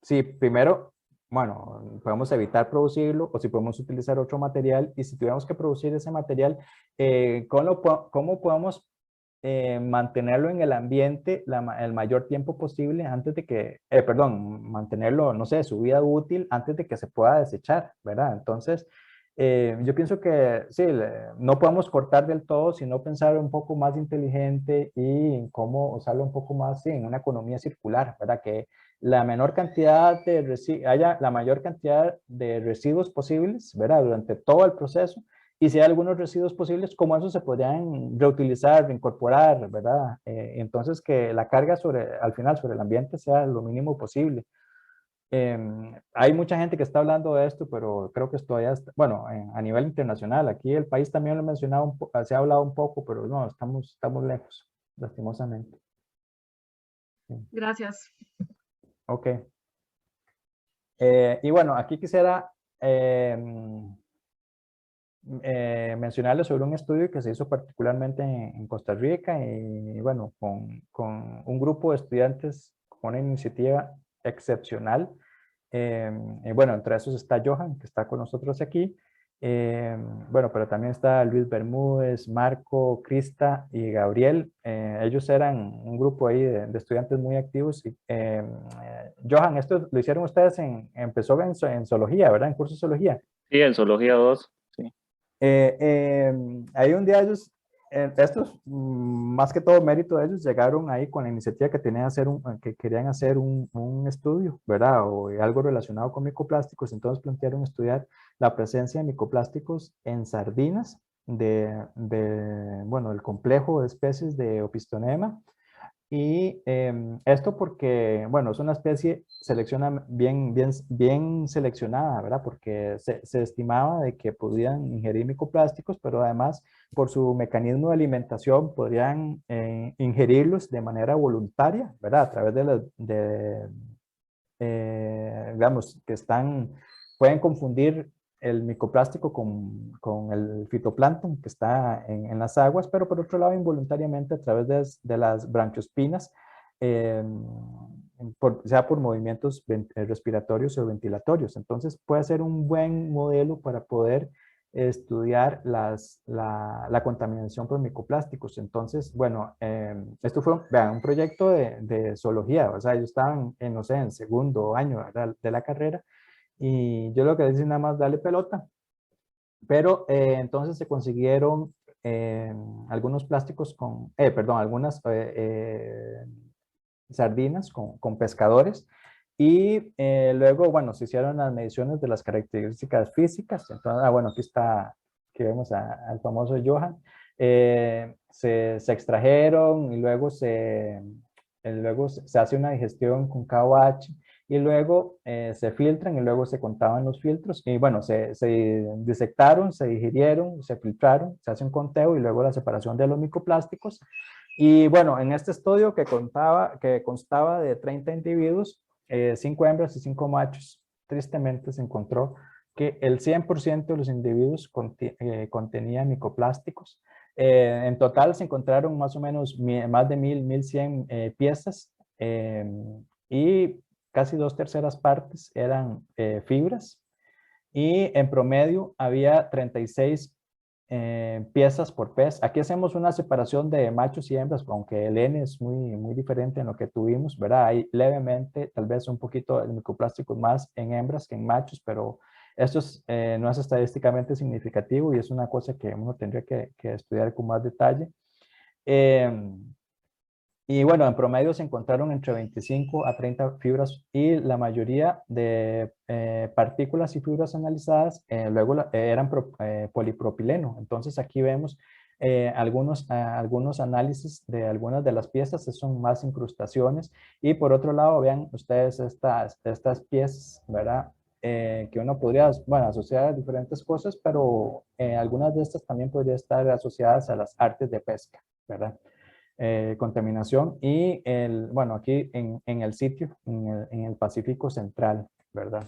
sí, primero, bueno, podemos evitar producirlo o si podemos utilizar otro material y si tuviéramos que producir ese material, ¿cómo podemos mantenerlo en el ambiente el mayor tiempo posible antes de que, perdón, mantenerlo, no sé, su vida útil antes de que se pueda desechar, ¿verdad? Entonces, yo pienso que sí, no podemos cortar del todo, sino pensar un poco más inteligente y en cómo usarlo un poco más sí, en una economía circular, ¿verdad? Que la menor cantidad haya la mayor cantidad de residuos posibles, ¿verdad? Durante todo el proceso. Y si hay algunos residuos posibles, cómo esos se podrían reutilizar, reincorporar, ¿verdad? Entonces que la carga al final sobre el ambiente sea lo mínimo posible. Hay mucha gente que está hablando de esto, pero creo que esto ya está, bueno, a nivel internacional, aquí el país también lo he mencionado, se ha hablado un poco, pero no, estamos lejos, lastimosamente. Sí. Gracias. Ok. Y bueno, aquí quisiera mencionarles sobre un estudio que se hizo particularmente en Costa Rica y bueno, con un grupo de estudiantes con una iniciativa excepcional. Y bueno, entre esos está Johan, que está con nosotros aquí. Bueno, pero también está Luis Bermúdez, Marco, Crista y Gabriel. Ellos eran un grupo ahí de estudiantes muy activos. Johan, esto lo hicieron ustedes empezó en zoología, ¿verdad? En curso de zoología. Sí, en Zoología 2, sí. Ahí un día ellos, estos, más que todo mérito de ellos, llegaron ahí con la iniciativa que tenían que querían hacer un estudio, ¿verdad? O algo relacionado con microplásticos. Entonces plantearon estudiar la presencia de microplásticos en sardinas bueno, el complejo de especies de Opistonema. Y esto porque, bueno, es una especie bien seleccionada, ¿verdad? Porque se estimaba de que podían ingerir microplásticos, pero además por su mecanismo de alimentación podrían ingerirlos de manera voluntaria, ¿verdad? A través digamos, pueden confundir el microplástico con el fitoplancton que está en las aguas, pero por otro lado involuntariamente a través de las branquiospinas, eh, sea por movimientos respiratorios o ventilatorios. Entonces puede ser un buen modelo para poder estudiar la contaminación por microplásticos. Entonces, bueno, esto fue, vean, un proyecto de zoología, o sea, ellos estaban, no sé, en segundo año, ¿verdad? De la carrera, y yo lo que decía nada más darle pelota, pero entonces se consiguieron algunos plásticos perdón, algunas sardinas con pescadores, y luego, bueno, se hicieron las mediciones de las características físicas. Entonces, bueno, aquí está aquí vemos al famoso Johan, se extrajeron y luego luego se hace una digestión con KOH y luego se filtran y luego se contaban los filtros y bueno, se disectaron, se digirieron, se filtraron, se hace un conteo y luego la separación de los microplásticos. Y bueno, en este estudio que constaba de 30 individuos, 5 hembras y 5 machos, tristemente se encontró que el 100% de los individuos contenían microplásticos. En total se encontraron más o menos más de 1100 piezas y casi 2/3 partes eran fibras y en promedio había 36 piezas por pez. Aquí hacemos una separación de machos y hembras, aunque el N es muy diferente en lo que tuvimos, ¿verdad? Hay levemente, tal vez un poquito de microplásticos más en hembras que en machos, pero esto no es estadísticamente significativo y es una cosa que uno tendría que estudiar con más detalle. Y bueno, en promedio se encontraron entre 25 a 30 fibras y la mayoría de partículas y fibras analizadas luego eran polipropileno. Entonces aquí vemos algunos análisis de algunas de las piezas, son más incrustaciones. Y por otro lado, vean ustedes estas piezas, ¿verdad? Que uno podría, bueno, asociar a diferentes cosas, pero algunas de estas también podrían estar asociadas a las artes de pesca, ¿verdad? Contaminación y bueno, aquí en el sitio, en el Pacífico Central, ¿verdad?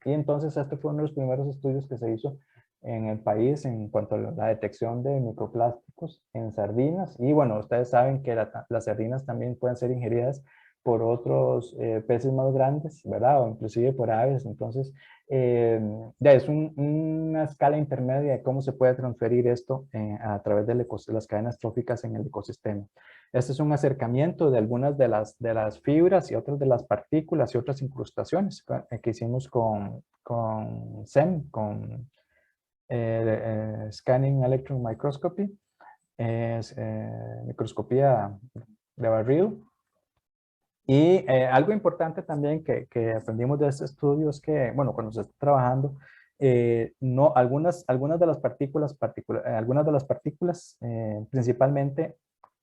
Y entonces este fue uno de los primeros estudios que se hizo en el país en cuanto a la detección de microplásticos en sardinas. Y bueno, ustedes saben que las sardinas también pueden ser ingeridas por otros peces más grandes, ¿verdad? O inclusive por aves. Entonces, ya es una escala intermedia de cómo se puede transferir esto a través de las cadenas tróficas en el ecosistema. Este es un acercamiento de algunas de las fibras y otras de las partículas y otras incrustaciones que hicimos con SEM, con Scanning Electron Microscopy, microscopía de barrido. Y algo importante también que aprendimos de este estudio es que, bueno, cuando se está trabajando, algunas de las partículas, principalmente,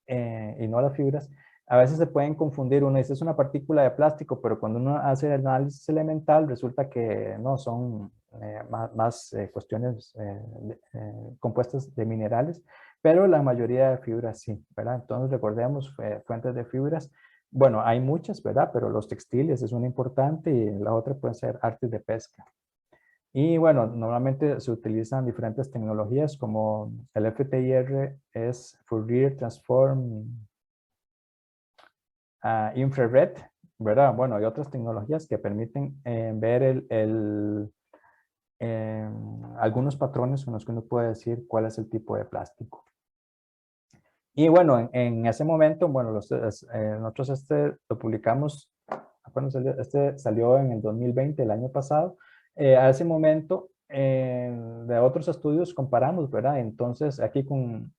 y no las fibras, a veces se pueden confundir. Uno dice es una partícula de plástico, pero cuando uno hace el análisis elemental resulta que no, son más cuestiones compuestas de minerales, pero la mayoría de fibras sí, ¿verdad? Entonces recordemos fuentes de fibras. Bueno, hay muchas, ¿verdad? Pero los textiles es una importante y la otra puede ser artes de pesca. Y bueno, normalmente se utilizan diferentes tecnologías como el FTIR es Fourier Transform Infrared, ¿verdad? Bueno, hay otras tecnologías que permiten ver algunos patrones con los que uno puede decir cuál es el tipo de plástico. Y bueno, en ese momento, bueno, nosotros lo publicamos, este salió en el 2020, el año pasado. A ese momento, de otros estudios comparamos, ¿verdad? Entonces, aquí con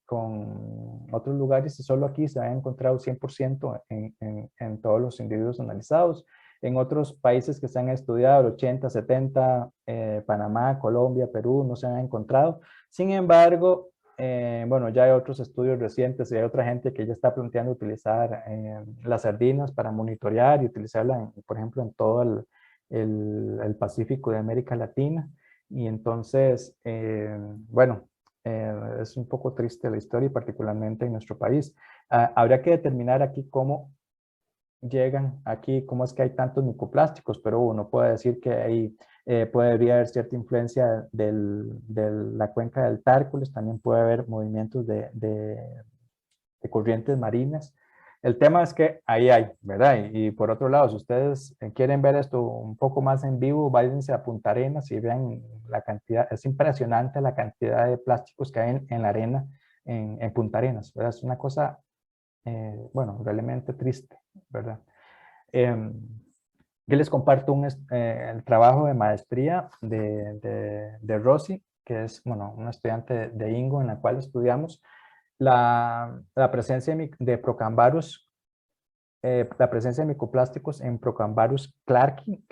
otros lugares, y solo aquí se ha encontrado 100% en todos los individuos analizados. En otros países que se han estudiado, el 80, 70, Panamá, Colombia, Perú, no se han encontrado. Sin embargo, bueno, ya hay otros estudios recientes y hay otra gente que ya está planteando utilizar las sardinas para monitorear y utilizarla, por ejemplo, en todo el Pacífico de América Latina. Y entonces, bueno, es un poco triste la historia y particularmente en nuestro país. Habría que determinar aquí cómo llegan aquí, cómo es que hay tantos microplásticos, pero uno puede decir que hay podría haber cierta influencia de la cuenca del Tárcoles, también puede haber movimientos de corrientes marinas. El tema es que ahí hay, ¿verdad? Y por otro lado, si ustedes quieren ver esto un poco más en vivo, váyanse a Punta Arenas y vean la cantidad, es impresionante la cantidad de plásticos que hay en la arena en Punta Arenas, ¿verdad? Es una cosa, bueno, realmente triste, ¿verdad? Yo les comparto el trabajo de maestría de Rosy, que es, bueno, una estudiante de INGO, en la cual estudiamos la presencia de Procambarus, la presencia de microplásticos en Procambarus clarki.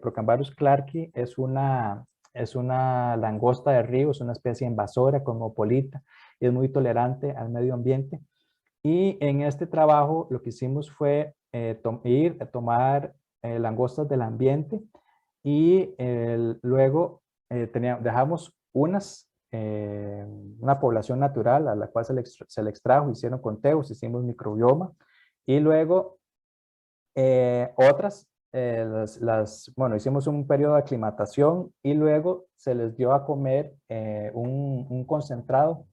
Procambarus clarki es una es una langosta de río, es una especie invasora, cosmopolita, y es muy tolerante al medio ambiente. Y en este trabajo lo que hicimos fue ir a tomar langostas del ambiente y luego dejamos una población natural a la cual se le extrajo, hicieron conteos, hicimos microbioma y luego otras, bueno, hicimos un periodo de aclimatación y luego se les dio a comer un concentrado,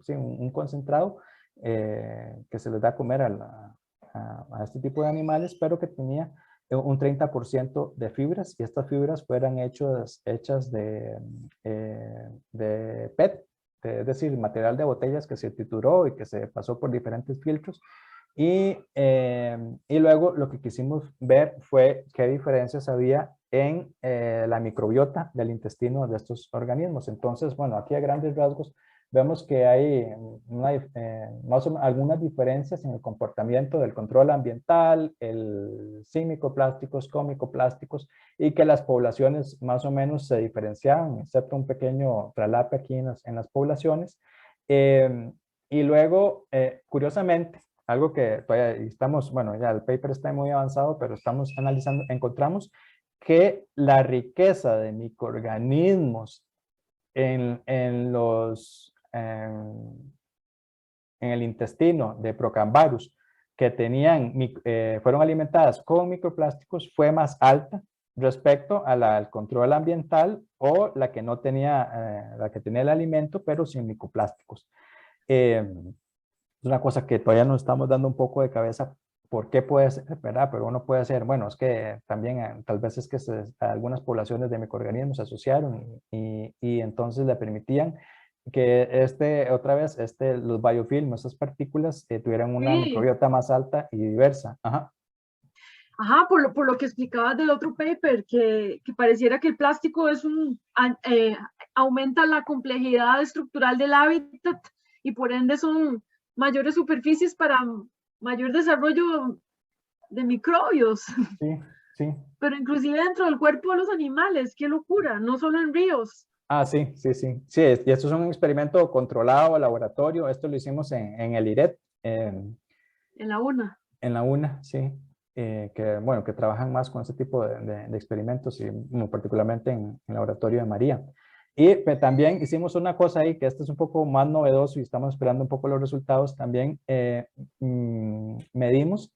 sí, un concentrado que se les da a comer a este tipo de animales, pero que tenía un 30% de fibras y estas fibras fueran hechas de PET, es decir, material de botellas que se trituró y que se pasó por diferentes filtros. Y luego lo que quisimos ver fue qué diferencias había en la microbiota del intestino de estos organismos. Entonces, bueno, aquí a grandes rasgos vemos que hay algunas diferencias en el comportamiento del control ambiental, sin microplásticos, con microplásticos, y que las poblaciones más o menos se diferenciaban, excepto un pequeño traslape aquí en las poblaciones. Y luego, curiosamente, algo que todavía estamos, bueno, ya el paper está muy avanzado, pero estamos analizando, encontramos que la riqueza de microorganismos en el intestino de Procambarus que fueron alimentadas con microplásticos fue más alta respecto al control ambiental o la que no tenía, la que tenía el alimento pero sin microplásticos. Es una cosa que todavía nos estamos dando un poco de cabeza por qué puede ser, ¿verdad? Pero uno puede ser, bueno, es que también tal vez es que algunas poblaciones de microorganismos se asociaron y entonces le permitían que otra vez, los biofilms, esas partículas tuvieran una microbiota más alta y diversa. Ajá. Ajá, por lo que explicabas del otro paper, que pareciera que el plástico aumenta la complejidad estructural del hábitat y por ende son mayores superficies para mayor desarrollo de microbios. Sí, sí. Pero inclusive dentro del cuerpo de los animales, qué locura, no solo en ríos. Ah, sí, sí, sí. Sí, y esto es un experimento controlado, laboratorio. Esto lo hicimos en el IRET. En la UNA. En la UNA, sí. Bueno, que trabajan más con ese tipo de experimentos y particularmente en el laboratorio de María. Y también hicimos una cosa ahí que este es un poco más novedoso y estamos esperando un poco los resultados. También medimos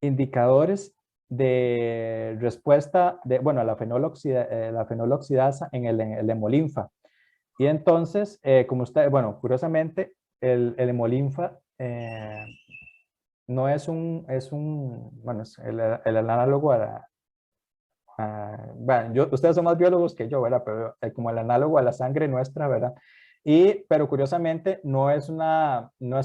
indicadores de respuesta a la fenoloxidasa en el hemolinfa. Y entonces, como usted, bueno, curiosamente, el hemolinfa no es bueno, es el análogo bueno, ustedes son más biólogos que yo, ¿verdad? Pero como el análogo a la sangre nuestra, ¿verdad? Pero curiosamente no es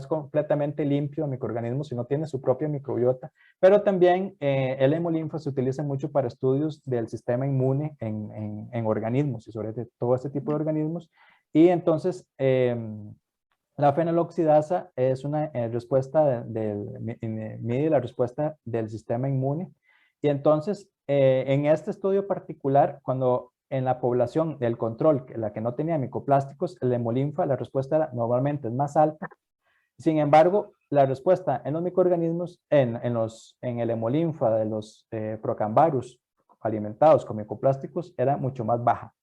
completamente limpio el microorganismo, sino tiene su propia microbiota. Pero también el hemolinfa se utiliza mucho para estudios del sistema inmune en organismos y sobre todo este tipo de organismos. Y entonces, la fenoloxidasa es una respuesta mide la respuesta del sistema inmune. Y entonces, en este estudio particular, cuando en la población del control, la que no tenía micoplásticos, el hemolinfa, la respuesta normalmente es más alta. Sin embargo, la respuesta en los microorganismos, en el hemolinfa de los Procambarus alimentados con micoplásticos, era mucho más baja.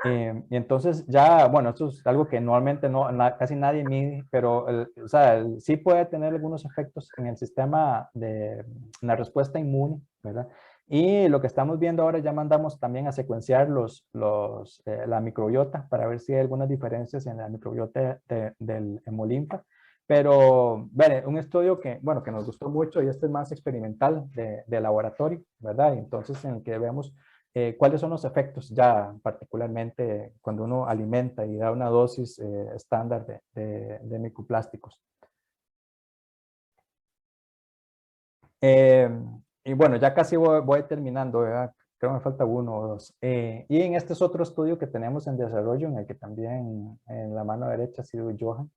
Y entonces ya, bueno, esto es algo que normalmente casi nadie mide, pero o sea, sí puede tener algunos efectos en el sistema en la respuesta inmune, ¿verdad? Y lo que estamos viendo ahora, ya mandamos también a secuenciar la microbiota para ver si hay algunas diferencias en la microbiota del hemolinfa. Pero, bueno, un estudio que nos gustó mucho y este es más experimental de laboratorio, ¿verdad? Y entonces en el que vemos cuáles son los efectos ya particularmente cuando uno alimenta y da una dosis estándar de microplásticos. Y bueno, ya casi voy terminando, ¿verdad? Creo que me falta uno o dos. Y en este es otro estudio que tenemos en desarrollo, en el que también en la mano derecha ha sido Johan,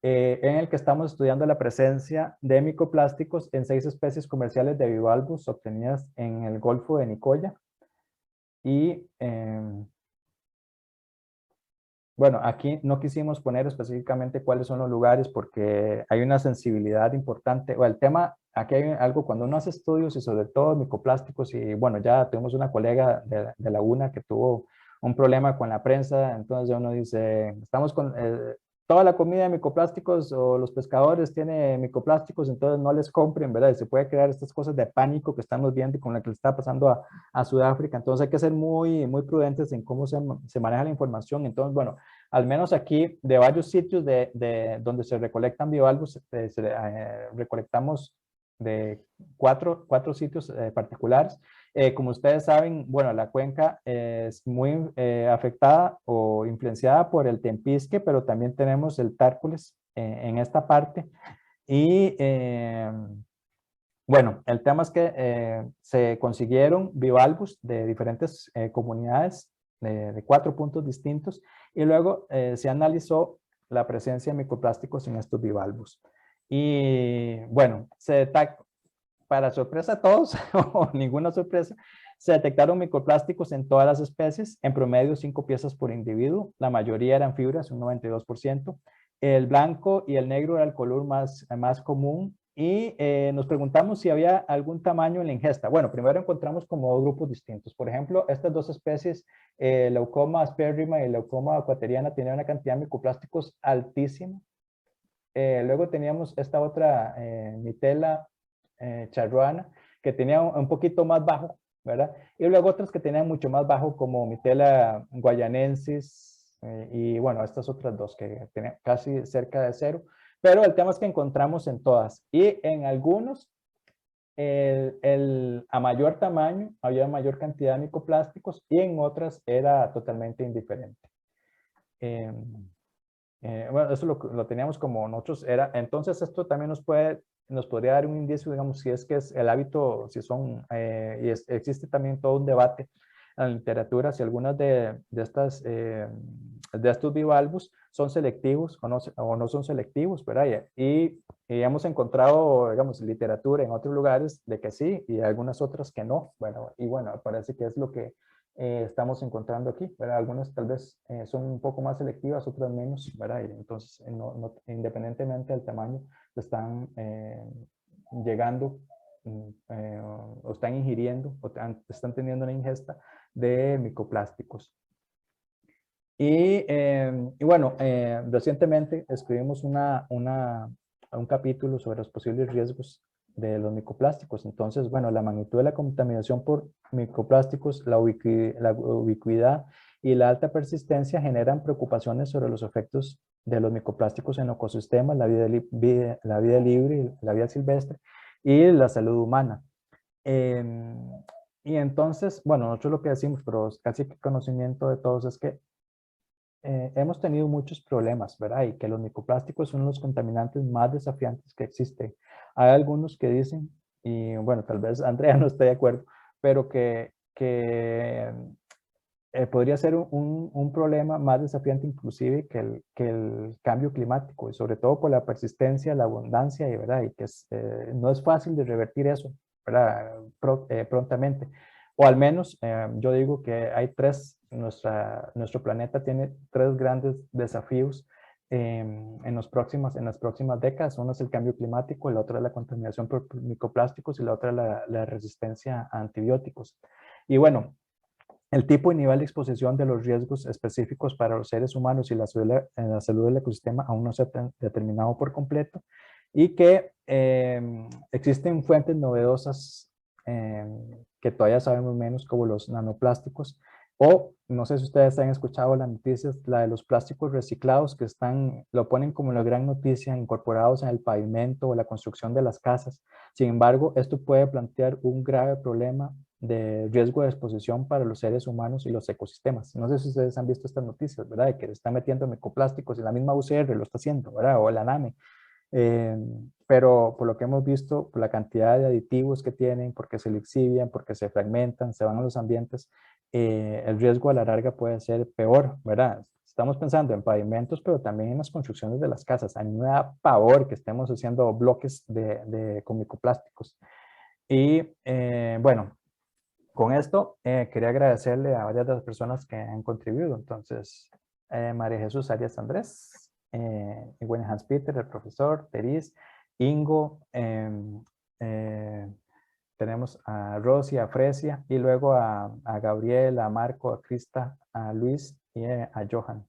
en el que estamos estudiando la presencia de microplásticos en 6 especies comerciales de bivalvos obtenidas en el Golfo de Nicoya. Y Bueno, aquí no quisimos poner específicamente cuáles son los lugares porque hay una sensibilidad importante. O el tema, aquí hay algo, cuando uno hace estudios y sobre todo microplásticos, y bueno, ya tuvimos una colega de la UNA que tuvo un problema con la prensa, entonces uno dice, estamos con toda la comida de microplásticos o los pescadores tienen microplásticos, entonces no les compren, ¿verdad? Y se puede crear estas cosas de pánico que estamos viendo y con la que le está pasando a Sudáfrica, entonces hay que ser muy, muy prudentes en cómo se maneja la información. Entonces, bueno, al menos aquí de varios sitios donde se recolectan bivalvos, recolectamos de cuatro sitios particulares. Como ustedes saben, bueno, la cuenca es muy afectada o influenciada por el Tempisque, pero también tenemos el Tárcoles en esta parte. Y bueno, el tema es que se consiguieron bivalvos de diferentes comunidades de 4 puntos distintos y luego se analizó la presencia de microplásticos en estos bivalvos. Y bueno, se detectó, para sorpresa de todos, o ninguna sorpresa, se detectaron microplásticos en todas las especies, en promedio 5 piezas por individuo, la mayoría eran fibras, un 92%. El blanco y el negro era el color más común y nos preguntamos si había algún tamaño en la ingesta. Bueno, primero encontramos como 2 grupos distintos. Por ejemplo, estas 2 especies, Leucoma asperrima y Leucoma aquateriana, tenían una cantidad de microplásticos altísima. Luego teníamos esta otra Mitela charruana, que tenía un poquito más bajo, ¿verdad? Y luego otras que tenían mucho más bajo, como Mitela guayanensis, y bueno, estas otras 2 que tenían casi cerca de 0. Pero el tema es que encontramos en todas. Y en algunos, a mayor tamaño, había mayor cantidad de microplásticos, y en otras era totalmente indiferente. Bueno, eso lo teníamos como nosotros era. Entonces esto también nos podría dar un indicio, digamos, si es que es el hábito, si son, existe también todo un debate en la literatura, si algunas de estos bivalvos son selectivos o no son selectivos, ¿verdad? Y hemos encontrado, digamos, literatura en otros lugares de que sí y algunas otras que no. Bueno, y bueno, parece que es lo que estamos encontrando aquí, ¿verdad? Algunas tal vez son un poco más selectivas, otras menos, ¿verdad? Y entonces, independientemente del tamaño, están llegando o están ingiriendo o están teniendo una ingesta de microplásticos. Y bueno, recientemente escribimos un capítulo sobre los posibles riesgos de los microplásticos. Entonces, bueno, la magnitud de la contaminación por microplásticos, la ubicuidad y la alta persistencia generan preocupaciones sobre los efectos de los microplásticos en ecosistemas, la vida libre, la vida silvestre y la salud humana. Y entonces, bueno, nosotros lo que decimos, pero casi que conocimiento de todos, es que hemos tenido muchos problemas, ¿verdad? Y que los microplásticos son los contaminantes más desafiantes que existen. Hay algunos que dicen, y bueno, tal vez Andrea no esté de acuerdo, pero que podría ser un problema más desafiante inclusive que el cambio climático, y sobre todo por la persistencia, la abundancia, y, ¿verdad? Y que no es fácil de revertir eso, ¿verdad? Prontamente. O al menos yo digo que hay 3, nuestro planeta tiene 3 grandes desafíos en las próximas décadas. Uno es el cambio climático, el otro es la contaminación por microplásticos y la otra es la resistencia a antibióticos. Y bueno, el tipo y nivel de exposición de los riesgos específicos para los seres humanos y la salud del ecosistema aún no se ha determinado por completo, y que existen fuentes novedosas que todavía sabemos menos, como los nanoplásticos, o no sé si ustedes han escuchado las noticias, la de los plásticos reciclados, que lo ponen como la gran noticia, incorporados en el pavimento o la construcción de las casas. Sin embargo, esto puede plantear un grave problema de riesgo de exposición para los seres humanos y los ecosistemas. No sé si ustedes han visto estas noticias, ¿verdad? De que se están metiendo microplásticos, y la misma UCR lo está haciendo, ¿verdad? O la NAME. Pero por lo que hemos visto, por la cantidad de aditivos que tienen, porque se lixivian, porque se fragmentan, se van a los ambientes, el riesgo a la larga puede ser peor, ¿verdad? Estamos pensando en pavimentos, pero también en las construcciones de las casas. A mí me da pavor que estemos haciendo bloques con microplásticos. Y bueno, con esto quería agradecerle a varias de las personas que han contribuido. Entonces, María Jesús Arias Andrés, William Hans Peter, el profesor, Teris, Ingo, tenemos a Rosy, a Fresia, y luego a Gabriel, a Marco, a Krista, a Luis y a Johan.